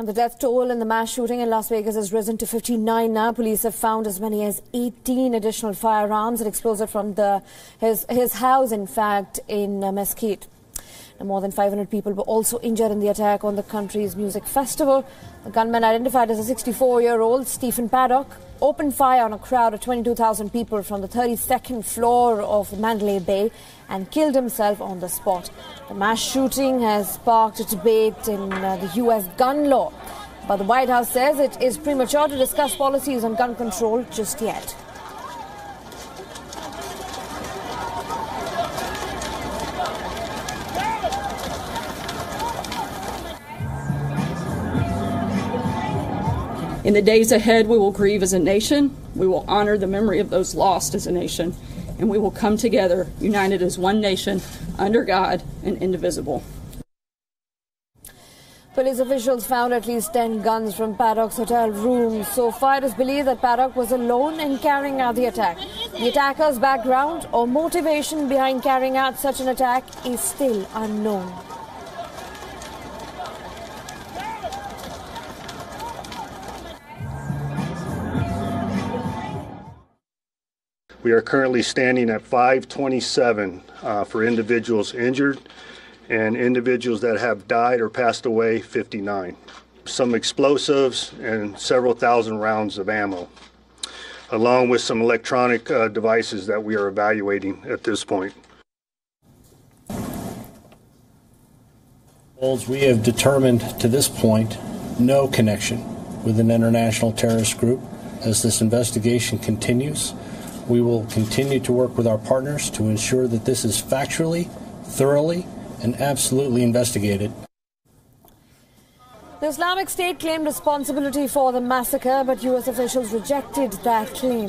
And the death toll in the mass shooting in Las Vegas has risen to 59 now. Police have found as many as 18 additional firearms and explosives from his house, in fact, in Mesquite. And more than 500 people were also injured in the attack on the country's music festival. The gunman, identified as a 64-year-old Stephen Paddock, opened fire on a crowd of 22,000 people from the 32nd floor of Mandalay Bay and killed himself on the spot. The mass shooting has sparked a debate in the U.S. gun law, but the White House says it is premature to discuss policies on gun control just yet. In the days ahead, we will grieve as a nation, we will honor the memory of those lost as a nation, and we will come together, united as one nation, under God and indivisible. Police officials found at least 10 guns from Paddock's hotel room. So far, it is believed that Paddock was alone in carrying out the attack. The attacker's background or motivation behind carrying out such an attack is still unknown. We are currently standing at 527 for individuals injured, and individuals that have died or passed away, 59. Some explosives and several thousand rounds of ammo, along with some electronic devices that we are evaluating at this point. We have determined to this point no connection with an international terrorist group. As this investigation continues, we will continue to work with our partners to ensure that this is factually, thoroughly, and absolutely investigated. The Islamic State claimed responsibility for the massacre, but U.S. officials rejected that claim.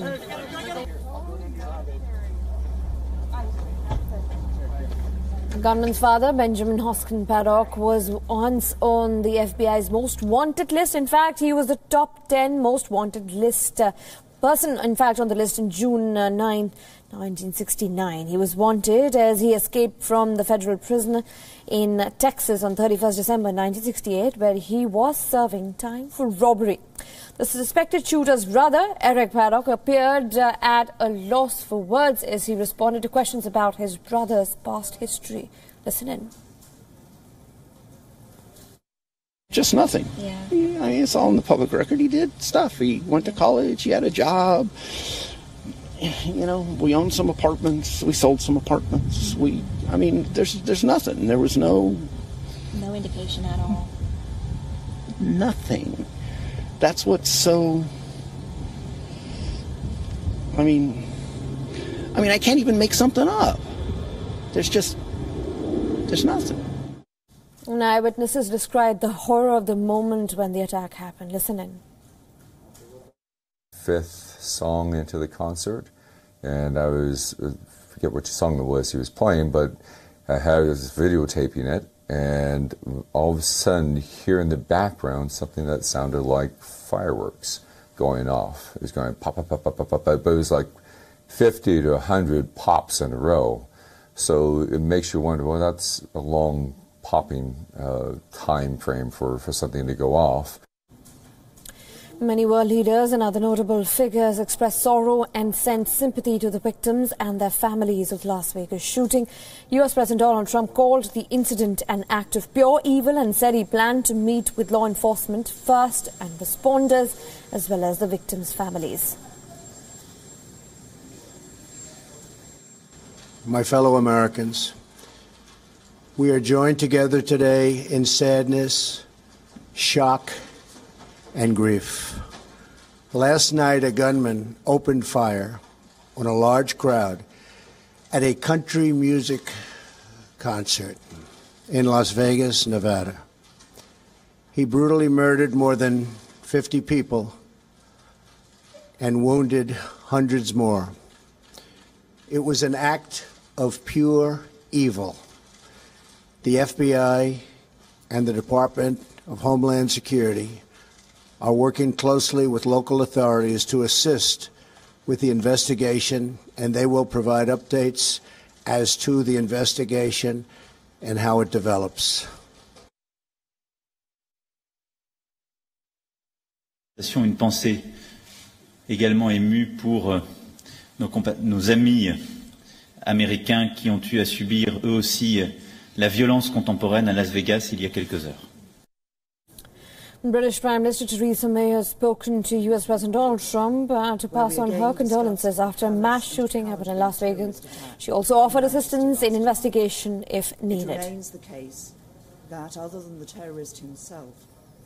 The gunman's father, Benjamin Hoskin Paddock, was once on the FBI's most wanted list. In fact, he was the top 10 most wanted person, in fact, on the list in June 9, 1969. He was wanted as he escaped from the federal prison in Texas on 31st December 1968, where he was serving time for robbery. The suspected shooter's brother, Eric Paddock, appeared at a loss for words as he responded to questions about his brother's past history. Listen in. Just nothing. Yeah. I mean, it's all in the public record. He did stuff. He went to college. He had a job. You know, we owned some apartments. We sold some apartments. I mean, there's nothing. There was no indication at all. Nothing. That's what's so. I mean, I can't even make something up. There's nothing. Eyewitnesses described the horror of the moment when the attack happened. Listen in. Fifth song into the concert, and I forget which song it was he was playing, but I was videotaping it, and all of a sudden, hear in the background something that sounded like fireworks going off. It was going pop, pop, pop, pop, pop, pop, but it was like 50 to 100 pops in a row. So it makes you wonder, well, that's a long popping time frame for something to go off. Many world leaders and other notable figures expressed sorrow and sent sympathy to the victims and their families of Las Vegas shooting. U.S. President Donald Trump called the incident an act of pure evil and said he planned to meet with law enforcement first and responders as well as the victims' families. My fellow Americans, we are joined together today in sadness, shock, and grief. Last night, a gunman opened fire on a large crowd at a country music concert in Las Vegas, Nevada. He brutally murdered more than 50 people and wounded hundreds more. It was an act of pure evil. The FBI and the Department of Homeland Security are working closely with local authorities to assist with the investigation, and they will provide updates as to the investigation and how it develops. Une pensée également émue pour nos amis américains qui ont eu à subir eux aussi la violence contemporaine à Las Vegas il y a quelques heures. British Prime Minister Theresa May has spoken to US President Donald Trump to pass on her condolences after a mass shooting happened in Las Vegas. She also offered assistance in investigation if needed. It remains the case that, other than the terrorist himself,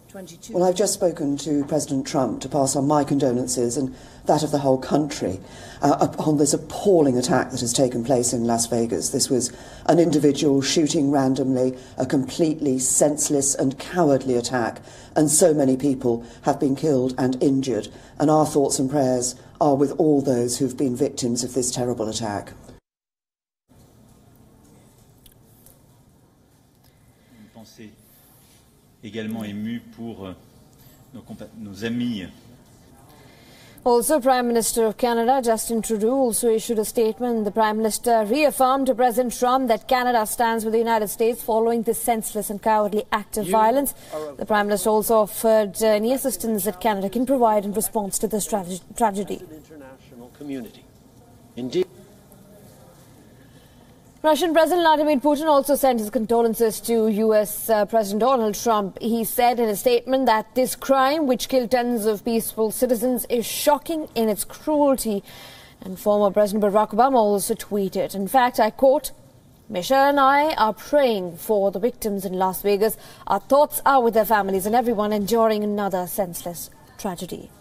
22... Well, I've just spoken to President Trump to pass on my condolences and that of the whole country upon this appalling attack that has taken place in Las Vegas. This was an individual shooting randomly, a completely senseless and cowardly attack, and so many people have been killed and injured, and our thoughts and prayers are with all those who've been victims of this terrible attack. Une pensée également émue pour nos amis. Also, Prime Minister of Canada, Justin Trudeau, also issued a statement. The Prime Minister reaffirmed to President Trump that Canada stands with the United States following this senseless and cowardly act of violence. The Prime Minister also offered any assistance that Canada can provide in response to this tragedy. International community. Indeed. Russian President Vladimir Putin also sent his condolences to US President Donald Trump. He said in a statement that this crime, which killed tens of peaceful citizens, is shocking in its cruelty. And former President Barack Obama also tweeted, in fact, I quote, Misha and I are praying for the victims in Las Vegas. Our thoughts are with their families and everyone enduring another senseless tragedy.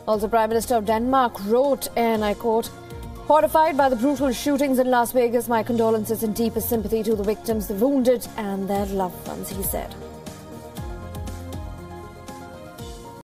Also, Prime Minister of Denmark wrote, and I quote, horrified by the brutal shootings in Las Vegas, my condolences and deepest sympathy to the victims, the wounded and their loved ones, he said.